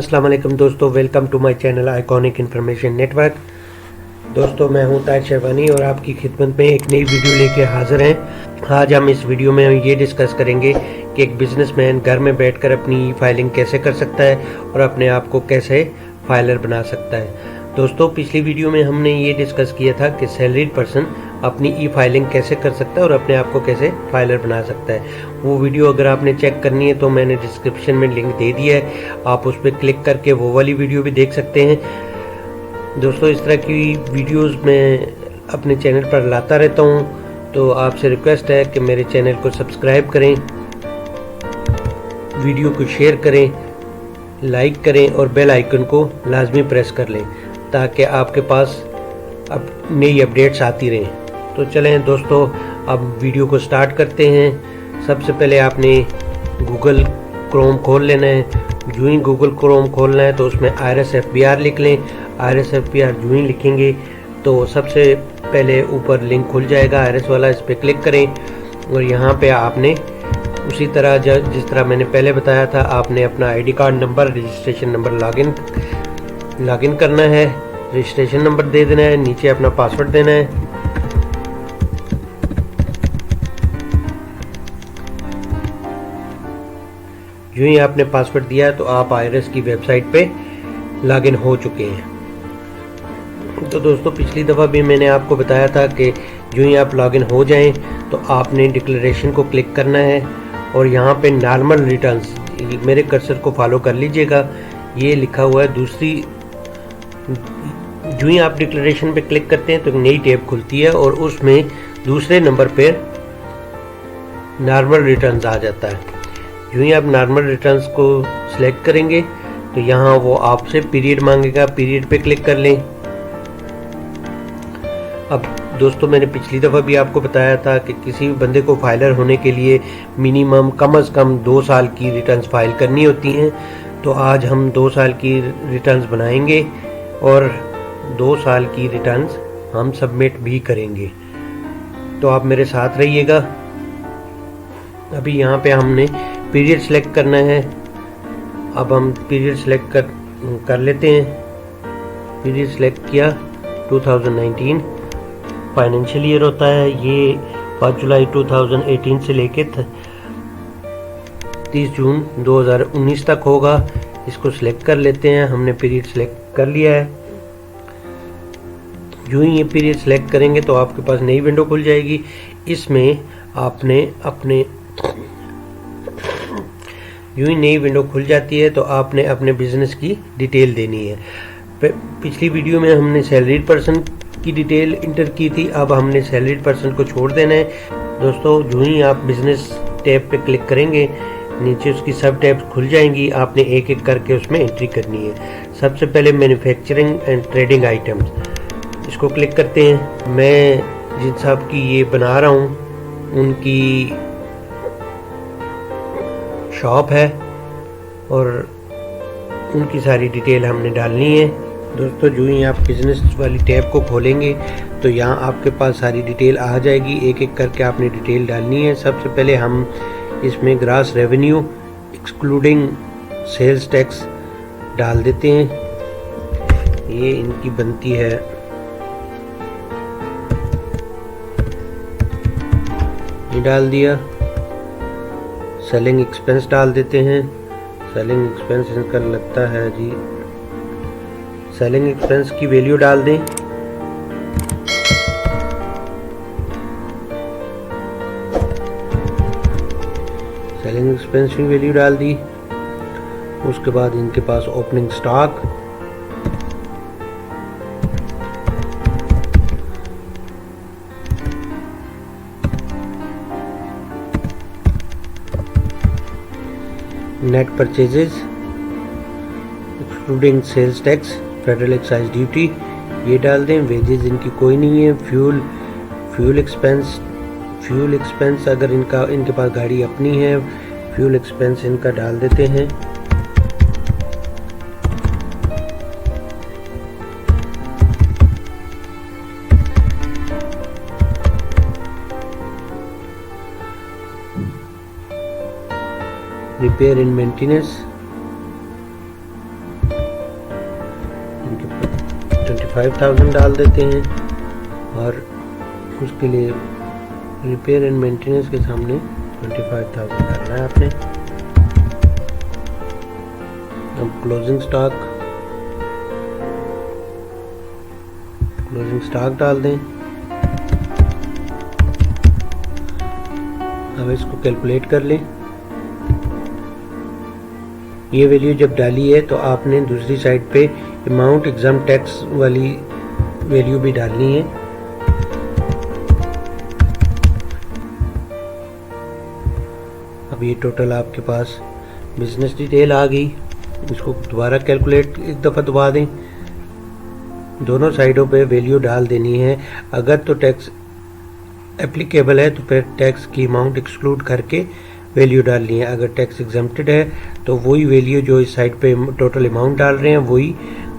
अस्सलाम वालेकुम दोस्तों, welcome to my channel iconic information network. दोस्तों, मैं हूं ताज शेरवानी और आपकी खिदमत में एक नई वीडियो लेके हाजिर हैं। आज हम इस वीडियो में ये डिस्कस करेंगे कि एक बिजनेसमैन घर में बैठकर अपनी फाइलिंग कैसे कर सकता है और अपने आप को कैसे फाइलर बना सकता है। दोस्तों, पिछली वीडियो में हमने ये डिस्कस किया था कि सैलरीड पर्सन अपनी ई फाइलिंग कैसे कर सकता है और अपने आप को कैसे फाइलर बना सकता है। वो वीडियो अगर आपने चेक करनी है तो मैंने डिस्क्रिप्शन में लिंक दे दिया है, आप उस पर क्लिक करके वो वाली वीडियो भी देख सकते हैं। दोस्तों, इस तरह की वीडियोस मैं अपने चैनल पर लाता रहता हूँ, तो आपसे रिक्वेस्ट है कि मेरे चैनल को सब्सक्राइब करें, वीडियो को शेयर करें, लाइक करें और बेल आइकन को लाजमी प्रेस कर लें ताकि आपके पास अब नई अपडेट्स आती रहें। तो चलें दोस्तों, अब वीडियो को स्टार्ट करते हैं। सबसे पहले आपने गूगल क्रोम खोल लेना है। जो ही गूगल क्रोम खोलना है तो उसमें IRS-FBR लिख लें। IRS-FBR जो ही लिखेंगे तो सबसे पहले ऊपर लिंक खुल जाएगा IRS वाला, इस पर क्लिक करें और यहाँ पे आपने उसी तरह जिस तरह मैंने पहले बताया था, आपने अपना ID card number, registration number login करना है, रजिस्ट्रेशन नंबर दे देना है, नीचे अपना पासवर्ड देना है। जो ही आपने पासवर्ड दिया है तो आप IRS की वेबसाइट पे लॉगिन हो चुके हैं। तो दोस्तों, पिछली दफ़ा भी मैंने आपको बताया था कि जो ही आप लॉगिन हो जाएं तो आपने डिक्लेरेशन को क्लिक करना है और यहाँ पे नॉर्मल रिटर्न्स, मेरे कर्सर को फॉलो कर लीजिएगा, ये लिखा हुआ है दूसरी। जो ही आप डिक्लेरेशन पे क्लिक करते हैं तो एक नई टैब खुलती है और उसमें दूसरे नंबर पे नॉर्मल रिटर्न्स आ जाता है। जो ही आप नॉर्मल रिटर्न्स को सिलेक्ट करेंगे तो यहाँ वो आपसे पीरियड मांगेगा, पीरियड पे क्लिक कर लें। अब दोस्तों, मैंने पिछली दफ़ा भी आपको बताया था कि किसी भी बंदे को फाइलर होने के लिए मिनिमम कम से कम 2 साल की रिटर्न्स फाइल करनी होती हैं। तो आज हम 2 साल की रिटर्न्स बनाएंगे और 2 साल की रिटर्न्स हम सबमिट भी करेंगे। तो आप मेरे साथ रहिएगा। अभी यहाँ पे हमने पीरियड सेलेक्ट करना है। अब हम पीरियड सेलेक्ट कर लेते हैं। पीरियड सेलेक्ट किया, 2019 फाइनेंशियल ईयर होता है, ये 5 जुलाई 2018 से लेके 30 जून 2019 तक होगा। इसको सिलेक्ट कर लेते हैं। हमने पीरियड सेलेक्ट कर लिया है। जो ही ये पीरियड सेलेक्ट करेंगे तो आपके पास नई विंडो खुल जाएगी। इसमें आपने अपने यूं ही नई विंडो खुल जाती है तो आपने अपने बिजनेस की डिटेल देनी है। पिछली वीडियो में हमने सैलरीड पर्सन की डिटेल इंटर की थी, अब हमने सैलरीड पर्सन को छोड़ देना है। दोस्तों, जो ही आप बिजनेस टैब पे क्लिक करेंगे, नीचे उसकी सब टैब्स खुल जाएंगी, आपने एक एक करके उसमें एंट्री करनी है। सबसे पहले मैन्युफैक्चरिंग एंड ट्रेडिंग आइटम्स, इसको क्लिक करते हैं। मैं जिन साहब की ये बना रहा हूँ उनकी शॉप है और उनकी सारी डिटेल हमने डालनी है। दोस्तों, जो ही आप बिजनेस वाली टैब को खोलेंगे तो यहाँ आपके पास सारी डिटेल आ जाएगी। एक एक करके आपने डिटेल डालनी है। सबसे पहले हम इसमें gross revenue excluding sales tax डाल देते हैं। ये इनकी बनती है, ये डाल दिया। सेलिंग एक्सपेंस डाल देते हैं। सेलिंग एक्सपेंस इनका लगता है जी, सेलिंग एक्सपेंस की वैल्यू डाल दें। सेलिंग एक्सपेंस की वैल्यू डाल दी। उसके बाद इनके पास opening stock, net purchases excluding sales tax, federal excise duty, ये डाल दें। वेजेस इनकी कोई नहीं है। फ्यूल एक्सपेंस अगर इनके पास गाड़ी अपनी है, फ्यूल एक्सपेंस इनका डाल देते हैं। रिपेयर एंड मेंटेनेंस, इनके 25,000 डाल देते हैं और उसके लिए रिपेयर एंड मेंटेनेंस के सामने 25,000 डालना है आपने। अब क्लोजिंग स्टॉक डाल दें। अब इसको कैलकुलेट कर लें। ये वैल्यू जब डाली है तो आपने दूसरी साइड पे अमाउंट एग्जाम टैक्स वाली वैल्यू भी डालनी है। अब ये टोटल आपके पास बिजनेस डिटेल आ गई। इसको दोबारा कैलकुलेट एक दफ़ा दबा दें। दोनों साइडों पे वैल्यू डाल देनी है। अगर तो टैक्स एप्लीकेबल है तो फिर टैक्स की अमाउंट एक्सक्लूड करके वैल्यू डालनी है। अगर टैक्स एग्जम्प्टेड है तो वही वैल्यू जो इस साइड पे टोटल अमाउंट डाल रहे हैं वही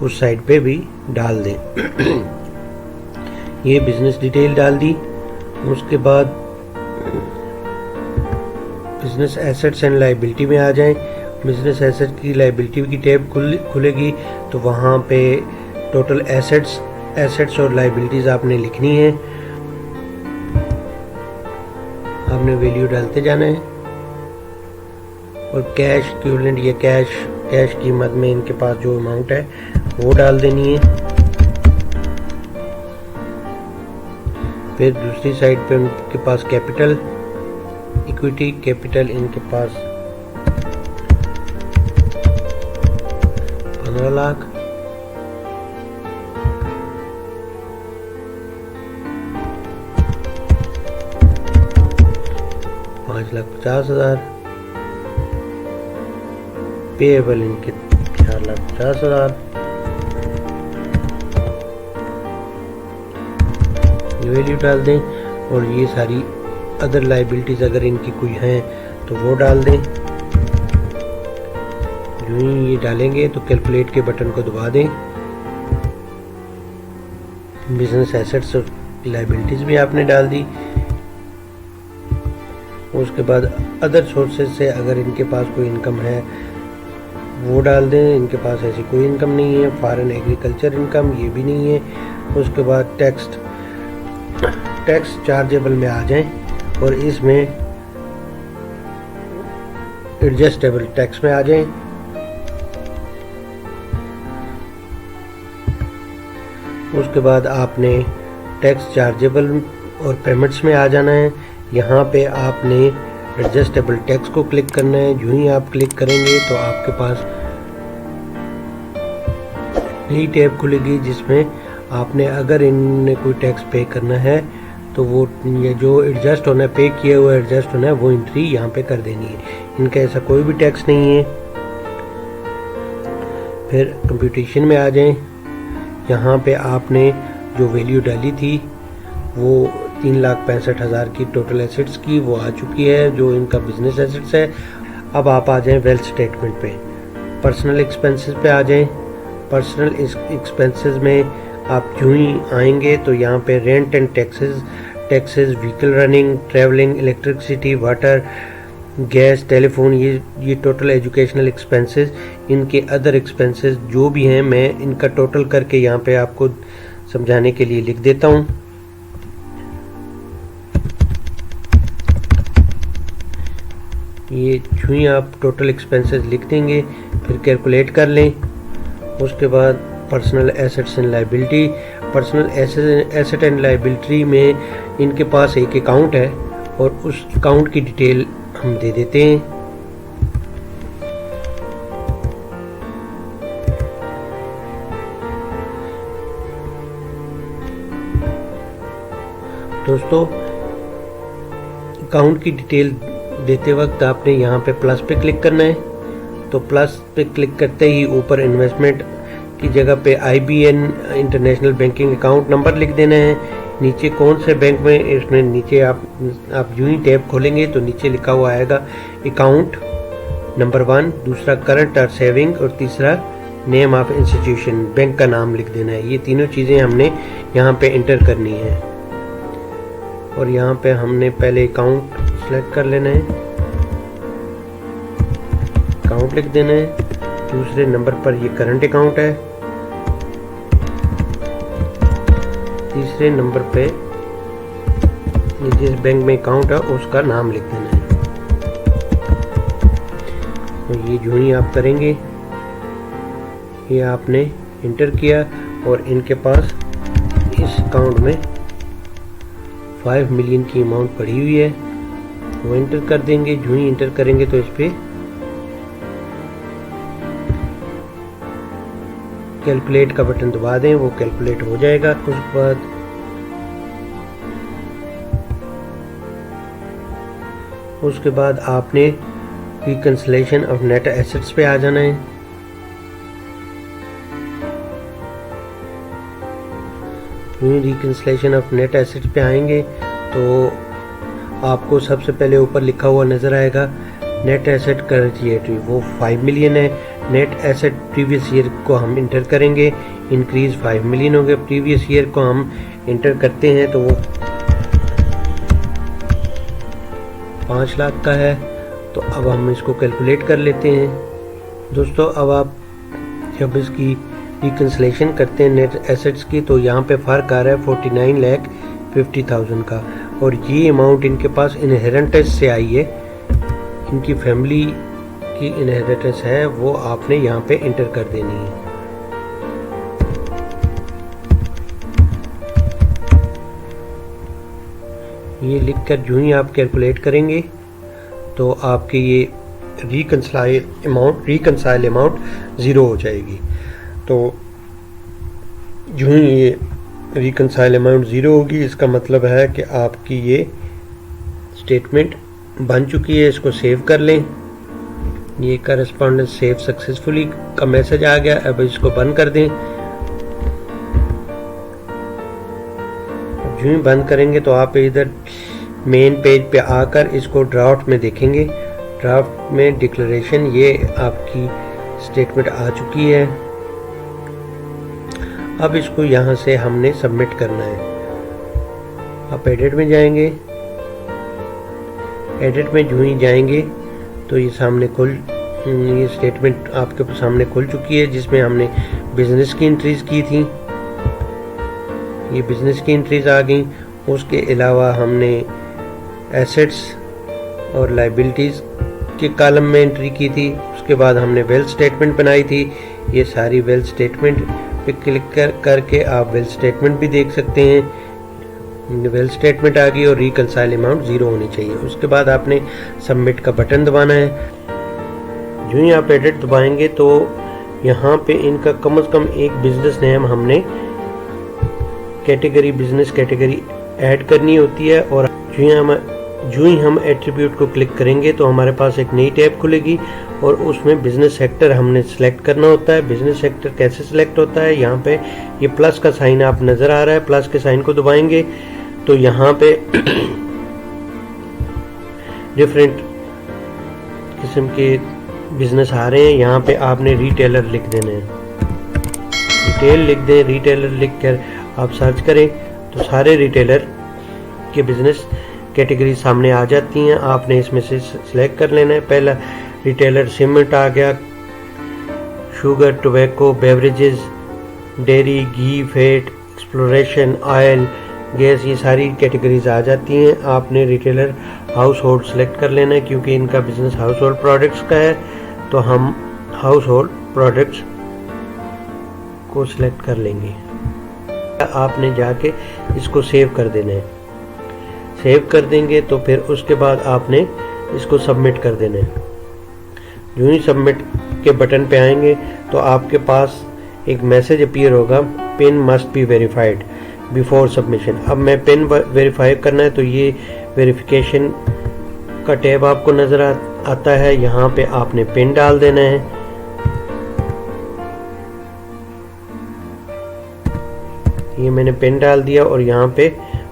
उस साइड पे भी डाल दें। ये बिजनेस डिटेल डाल दी। उसके बाद बिजनेस एसेट्स एंड लायबिलिटी में आ जाएं। बिजनेस एसेट की लायबिलिटी की टैब खुलेगी तो वहाँ पे टोटल एसेट्स और लायबिलिटीज आपने लिखनी है। आपने वैल्यू डालते जाना है और कैश इक्विवेलेंट या कैश कीमत में इनके पास जो अमाउंट है वो डाल देनी है। फिर दूसरी साइड पे इनके पास कैपिटल इक्विटी कैपिटल इनके पास 15 लाख। $5,50,000 पेएबल इनके 4,50,000। ये वैल्यू डाल दें और ये सारी अदर लायबिलिटीज अगर इनकी कोई हैं तो वो डाल दें। जो ही ये डालेंगे तो कैलकुलेट के बटन को दबा दें। बिजनेस एसेट्स और लायबिलिटीज भी आपने डाल दी। उसके बाद अदर सोर्सेज से अगर इनके पास कोई इनकम है वो डाल दें। इनके पास ऐसी कोई इनकम नहीं है। फॉरेन एग्रीकल्चर इनकम ये भी नहीं है। उसके बाद टैक्स चार्जेबल में आ जाएं और इसमें एडजस्टेबल टैक्स में आ जाएं। उसके बाद आपने टैक्स चार्जेबल और पेमेंट्स में आ जाना है। यहाँ पे आपने एडजस्टेबल टैक्स को क्लिक करना है। जो ही आप क्लिक करेंगे तो आपके पास नई टैब खुलेगी जिसमें आपने अगर इनने कोई टैक्स पे करना है तो वो ये जो एडजस्ट होना है पे किया हुआ एडजस्ट होना है वो एंट्री यहाँ पे कर देनी है। इनका ऐसा कोई भी टैक्स नहीं है। फिर कंप्यूटेशन में आ जाएं। यहाँ पे आपने जो वैल्यू डाली थी वो 3,65,000 की टोटल एसेट्स की वो आ चुकी है जो इनका बिजनेस एसेट्स है। अब आप आ जाएं वेल्थ स्टेटमेंट पे। पर्सनल एक्सपेंसेस पे आ जाएं। पर्सनल एक्सपेंसेस में आप जो ही आएंगे तो यहाँ पे rent and taxes vehicle running travelling electricity water gas telephone ये टोटल एजुकेशनल एक्सपेंसेस इनके अदर एक्सपेंसेस जो भी हैं मैं इनका टोटल करके यहाँ पे आपको समझाने के लिए लिख देता हूँ। ये जो ही आप टोटल एक्सपेंसेस लिख देंगे फिर कैलकुलेट कर लें। उसके बाद personal assets and liability. Personal asset and liability में इनके पास एक अकाउंट है और उस अकाउंट की डिटेल हम दे देते हैं। दोस्तों अकाउंट की डिटेल देते वक्त आपने यहाँ पे प्लस पे क्लिक करना है। तो प्लस पे क्लिक करते ही ऊपर इन्वेस्टमेंट की जगह पे IBN international banking account number लिख देना है। नीचे कौन से बैंक में इसमें नीचे आप यूं ही टैब खोलेंगे तो नीचे लिखा हुआ आएगा अकाउंट नंबर 1, दूसरा करंट और सेविंग और तीसरा नेम ऑफ इंस्टीट्यूशन बैंक का नाम लिख देना है। ये तीनों चीज़ें हमने यहाँ पे एंटर करनी है और यहाँ पे हमने पहले अकाउंट सेलेक्ट कर लेना है। अकाउंट लिख देना है। दूसरे नंबर पर ये करंट अकाउंट है तीसरे नंबर पे जिस बैंक में अकाउंट है उसका नाम लिख देना है। तो ये जो ही आप करेंगे, ये आपने इंटर किया और इनके पास इस अकाउंट में 5 मिलियन की अमाउंट पड़ी हुई है, वो इंटर कर देंगे। जो ही इंटर करेंगे तो इस पे कैलकुलेट का बटन दबा दें, वो कैलकुलेट हो जाएगा। उसके बाद आपने रिकंसिलेशन ऑफ नेट एसेट्स पे आ जाना है। रिकंसिलेशन ऑफ नेट एसेट्स पे आएंगे तो आपको सबसे पहले ऊपर लिखा हुआ नजर आएगा नेट एसेट करंट ईयर, वो 5 मिलियन है। नेट एसेट प्रीवियस ईयर को हम इंटर करेंगे, इंक्रीज 5 मिलियन हो गया। प्रीवियस ईयर को हम इंटर करते हैं तो वो 5 लाख का है। तो अब हम इसको कैलकुलेट कर लेते हैं। दोस्तों अब आप जब इसकी रिकंसिलेशन करते हैं नेट एसेट्स की, तो यहाँ पे फ़र्क आ रहा है 49,50,000 का, और ये अमाउंट इनके पास इनहेरिटेंस से आई है, इनकी फैमिली की इनहेरिटेंस है, वो आपने यहाँ पे इंटर कर देनी है। ये लिखकर जो ही आप कैलकुलेट करेंगे तो आपके ये रिकंसाइल अमाउंट ज़ीरो हो जाएगी। तो जो ही ये रिकंसाइल अमाउंट ज़ीरो होगी, इसका मतलब है कि आपकी ये स्टेटमेंट बन चुकी है। इसको सेव कर लें। ये करस्पॉन्डेंस सेव सक्सेसफुली का मैसेज आ गया। अब इसको बंद कर दें। जो ही बंद करेंगे तो आप इधर मेन पेज पे आकर इसको ड्राफ्ट में देखेंगे। ड्राफ्ट में डिक्लेरेशन, ये आपकी स्टेटमेंट आ चुकी है। अब इसको यहाँ से हमने सबमिट करना है। आप एडिट में जाएंगे। एडिट में जो ही जाएंगे तो ये स्टेटमेंट आपके सामने खुल चुकी है, जिसमें हमने बिजनेस की एंट्रीज की थी। ये बिजनेस की एंट्रीज आ गई। उसके अलावा हमने एसेट्स और लायबिलिटीज़ के कॉलम में एंट्री की थी। उसके बाद हमने वेल्थ स्टेटमेंट बनाई थी। ये सारी वेल्थ स्टेटमेंट पे क्लिक करके आप वेल्थ स्टेटमेंट भी देख सकते हैं। वेल्थ स्टेटमेंट आ गई और रिकंसाइल अमाउंट ज़ीरो होनी चाहिए। उसके बाद आपने सबमिट का बटन दबाना है। जो ही आप एडिट दबाएंगे तो यहाँ पे इनका कम से कम एक बिजनेस नेम हमने कैटेगरी, बिजनेस कैटेगरी ऐड करनी होती है। और जो ही हम एट्रीब्यूट को क्लिक करेंगे तो हमारे पास एक नई टैब खुलेगी और उसमें बिजनेस सेक्टर हमने सेलेक्ट करना होता है। बिजनेस सेक्टर कैसे सिलेक्ट होता है, यहाँ पे ये प्लस का साइन आप नज़र आ रहा है, प्लस के साइन को दबाएंगे तो यहाँ पे डिफरेंट किस्म के बिजनेस आ रहे हैं। यहाँ पे आपने रिटेलर लिख देना है, रिटेल लिख दें। रिटेलर लिख कर आप सर्च करें तो सारे रिटेलर के बिजनेस कैटेगरी सामने आ जाती हैं। आपने इसमें से सिलेक्ट कर लेना है। पहला रिटेलर सीमेंट आ गया, शुगर, टोबैको, बेवरेजेस, डेयरी, घी, फैट, एक्सप्लोरेशन, ऑयल, गैस, ये सारी कैटेगरीज आ जाती हैं। आपने रिटेलर हाउस होल्ड सेलेक्ट कर लेना है, क्योंकि इनका बिजनेस हाउस होल्ड प्रोडक्ट्स का है तो हम हाउस होल्ड प्रोडक्ट्स को सिलेक्ट कर लेंगे। आपने जाके इसको सेव कर देना है। सेव कर देंगे तो फिर उसके बाद आपने इसको सबमिट कर देना है। जो ही सबमिट के बटन पे आएंगे तो आपके पास एक मैसेज अपीयर होगा, pin must be verified before submission. अब मैं पिन वेरीफाई करना है तो ये वेरिफिकेशन का टैब आपको नज़र आता है। यहाँ पे आपने पिन डाल देना है। ये मैंने पिन डाल दिया और यहाँ पे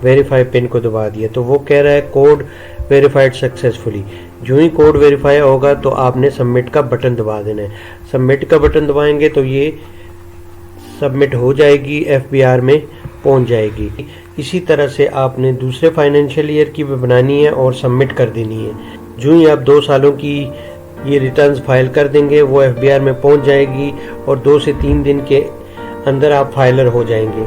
वेरीफाई पिन को दबा दिया तो वो कह रहा है कोड वेरीफाइड सक्सेसफुली। जो ही कोड वेरीफाई होगा तो आपने सबमिट का बटन दबा देना है। सबमिट का बटन दबाएंगे तो ये सबमिट हो जाएगी, FBR में पहुंच जाएगी। इसी तरह से आपने दूसरे फाइनेंशियल ईयर की भी बनानी है और सबमिट कर देनी है। जो ही आप 2 सालों की ये रिटर्न्स फाइल कर देंगे वो FBR में पहुंच जाएगी और 2 से 3 दिन के अंदर आप फाइलर हो जाएंगे।